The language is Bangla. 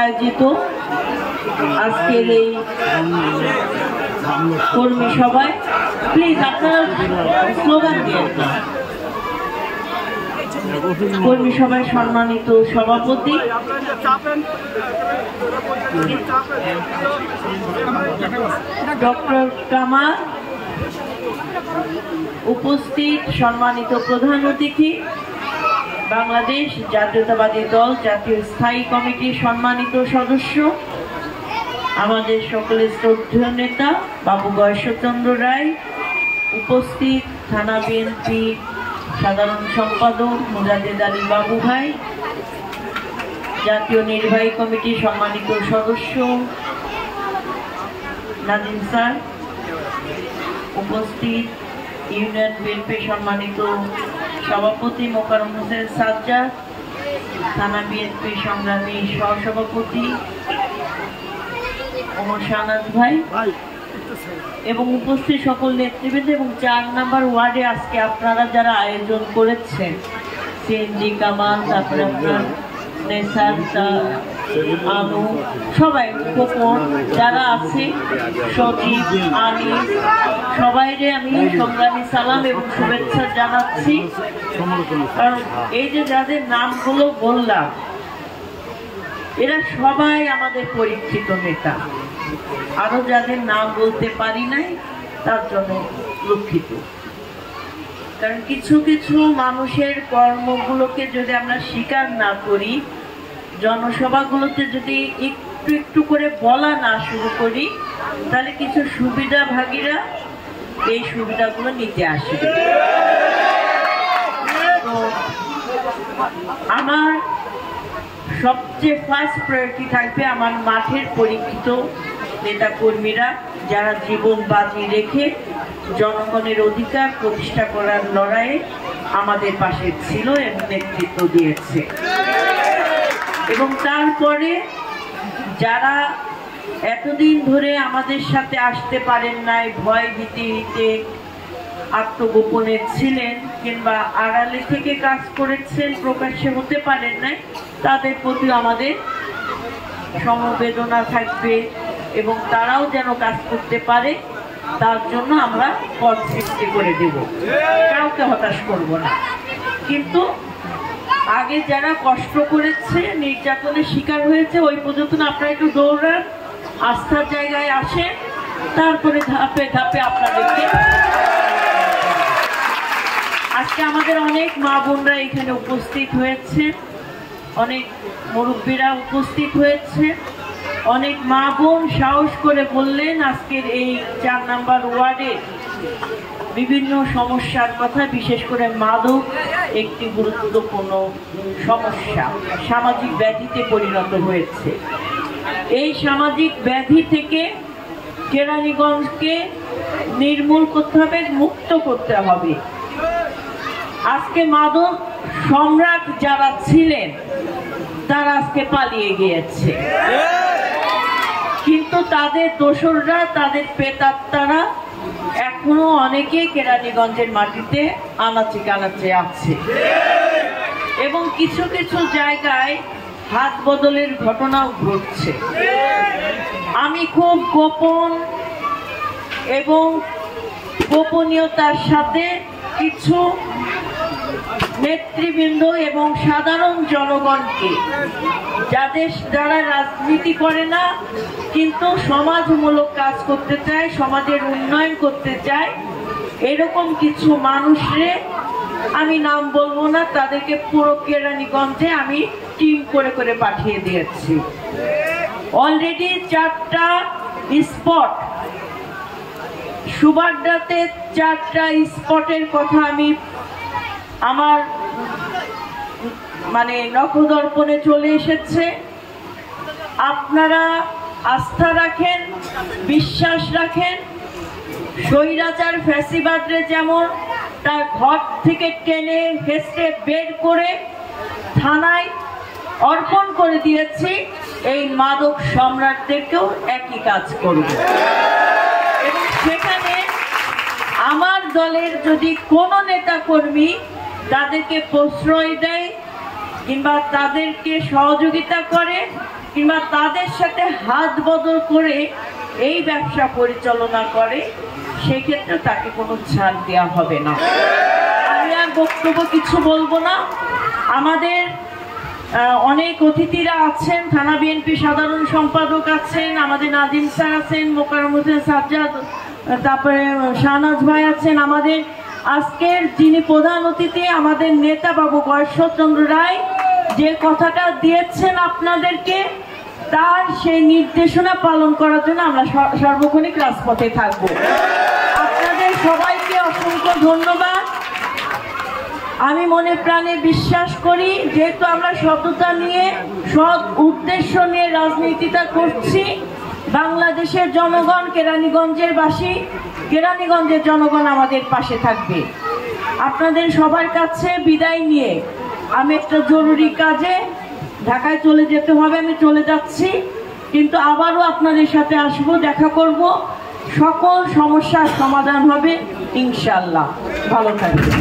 আয়োজিত আজকের এই কর্মী সভায় প্লিজ আপনারা স্লোগান দিয়ে কর্মী সভায় সম্মানিত সভাপতি ডক্টর কামাল, উপস্থিত সম্মানিত প্রধান অতিথি, বাংলাদেশ জাতীয়তাবাদী দল জাতীয় স্থায়ী কমিটির সম্মানিত সদস্য, আমাদের সকলের শ্রদ্ধেয় নেতা বাবু গয়েশ্বরচন্দ্র রায়, উপস্থিত থানা বিএনপি সাধারণ সম্পাদক মুজাদ্দেদ আলী বাবু ভাই, জাতীয় নির্বাহী কমিটির সম্মানিত সদস্য নাজিম স্যার, উপস্থিত ইউনিয়ন বিএনপি সম্মানিত সভাপতি মোকাররম হোসেন সাজ্জাদ, থানা বিএনপি সংগ্রামী সহসভাপতি ওমর শাহনাজ ভাই এবং উপস্থিত সকল নেতৃবৃন্দ এবং ৪ নম্বর ওয়ার্ডে আজকে আপনারা যারা আয়োজন করেছেন, সিএনজি কামাল, তারপরে আপনার নেসার, আনু, সবাই কোপন যারা আছে, সজীব, আনি, সবাইরে আমি সংগ্রামী সালাম এবং শুভেচ্ছা জানাচ্ছি। কারণ এই যে যাদের নামগুলো বললাম এরা সবাই আমাদের পরীক্ষিত নেতা। আরো যাদের নাম বলতে পারি নাই তার জন্য দুঃখিত। কারণ কিছু কিছু মানুষের কর্মগুলোকে যদি আমরা স্বীকার না করি, জনসভাগুলোতে যদি একটু একটু করে বলা না শুরু করি, তাহলে কিছু সুবিধাভাগীরা এই সুবিধাগুলো নিতে আসবে। তো আমার সবচেয়ে ফার্স্ট প্রায়োরিটি থাকবে আমার মাঠের পরীক্ষিত নেতা কর্মীরা যারা জীবন বাজি রেখে জনগণের অধিকার প্রতিষ্ঠা করার লড়াইয়ে আমাদের পাশে ছিল এবং নেতৃত্ব দিয়েছে। এবং তারপরে যারা এতদিন ধরে আমাদের সাথে আসতে পারেন নাই, ভয় ভীতিতে আত্মগোপনে ছিলেন কিংবা আড়ালে থেকে কাজ করেছেন, প্রকাশ্যে হতে পারেন নাই, তাদের প্রতি আমাদের সমবেদনা থাকবে এবং তারাও যেন কাজ করতে পারে তার জন্য আমরা পথ সৃষ্টি করে দেব, কাউকে হতাশ করব না। কিন্তু আগে যারা কষ্ট করেছে, নির্যাতনের শিকার হয়েছে, ওই পর্যন্ত আপনারা একটু দৌড়ান, আস্থার জায়গায় আসেন, তারপরে ধাপে ধাপে আপনাদেরকে। আজকে আমাদের অনেক মা বোনরা এখানে উপস্থিত হয়েছে, অনেক মুরব্বীরা উপস্থিত হয়েছে, অনেক মা বোন সাহস করে বললেন আজকের এই ৪ নম্বর ওয়ার্ডে বিভিন্ন সমস্যার কথা, বিশেষ করে মাদক একটি গুরুত্বপূর্ণ সমস্যা, সামাজিক ব্যাধিতে পরিণত হয়েছে। এই সামাজিক ব্যাধি থেকে কেরানীগঞ্জকে নির্মূল করতে হবে, মুক্ত করতে হবে। আজকে মাদক সম্রাট যারা ছিলেন তারা আজকে পালিয়ে গিয়েছে, কিন্তু তাদের দোসররা, তাদের প্রেতাত্মারা এখনো অনেকে কেরানীগঞ্জের মাটিতে আনাচে কানাচে আছে এবং কিছু কিছু জায়গায় হাত বদলের ঘটনাও ঘটছে। আমি খুব গোপন এবং গোপনীয়তার সাথে কিছু নেতৃবৃন্দ এবং সাধারণ জনগণকে, যারা রাজনীতি করে না কিন্তু সমাজমূলক কাজ করতে চায়, সমাজের উন্নয়ন করতে চায়, এরকম কিছু মানুষরে আমি নাম বলবো না, তাদেরকে পুরো কেরানীগঞ্জে আমি টিম করে করে পাঠিয়ে দিয়েছি। অলরেডি 4টা স্পট, সুবাড্ডাতে 4টা স্পটের কথা আমি আমার নখদর্পণে চলে এসেছে। আপনারা আস্থা রাখেন, বিশ্বাস রাখেন। স্বৈরাচার ফ্যাসিবাদরে যেমন তার ঘর থেকে টেনে হেসে বের করে থানায় অর্পণ করে দিয়েছি, এই মাদক সম্রাটদেরকেও একই কাজ করব। এবং সেখানে আমার দলের যদি কোনো নেতা কর্মী তাদেরকে প্রশ্রয় দেয় কিংবা তাদেরকে সহযোগিতা করে, কিংবা তাদের সাথে হাত বদল করে এই ব্যবসা পরিচালনা করে, সেক্ষেত্রে তাকে কোনো ছাড় দেওয়া হবে না। আমি আর বক্তব্য কিছু বলবো না। আমাদের অনেক অতিথিরা আছেন, থানা বিএনপি সাধারণ সম্পাদক আছেন, আমাদের নাজিম স্যার আছেন, মোকাররম হোসেন সাজ্জাদ, তারপরে শাহনাজ ভাই আছেন। আমাদের আজকের যিনি প্রধান অতিথি, আমাদের নেতা বাবু গয়েশ্বরচন্দ্র রায়, যে কথাটা দিয়েছেন আপনাদেরকে, তার সেই নির্দেশনা পালন করার জন্য আমরা সার্বক্ষণিক রাজপথে থাকব। আপনাদের সবাইকে অসংখ্য ধন্যবাদ। আমি মনে প্রাণে বিশ্বাস করি, যেহেতু আমরা সততা নিয়ে, সৎ উদ্দেশ্য নিয়ে রাজনীতিটা করছি, বাংলাদেশের জনগণ, কেরানীগঞ্জের বাসী, কেরানীগঞ্জের জনগণ আমাদের পাশে থাকবে। আপনাদের সবার কাছে বিদায় নিয়ে আমি একটা জরুরি কাজে ঢাকায় চলে যেতে হবে, আমি চলে যাচ্ছি, কিন্তু আবারও আপনাদের সাথে আসবো, দেখা করব, সকল সমস্যার সমাধান হবে ইনশাআল্লাহ। ভালো থাকবেন।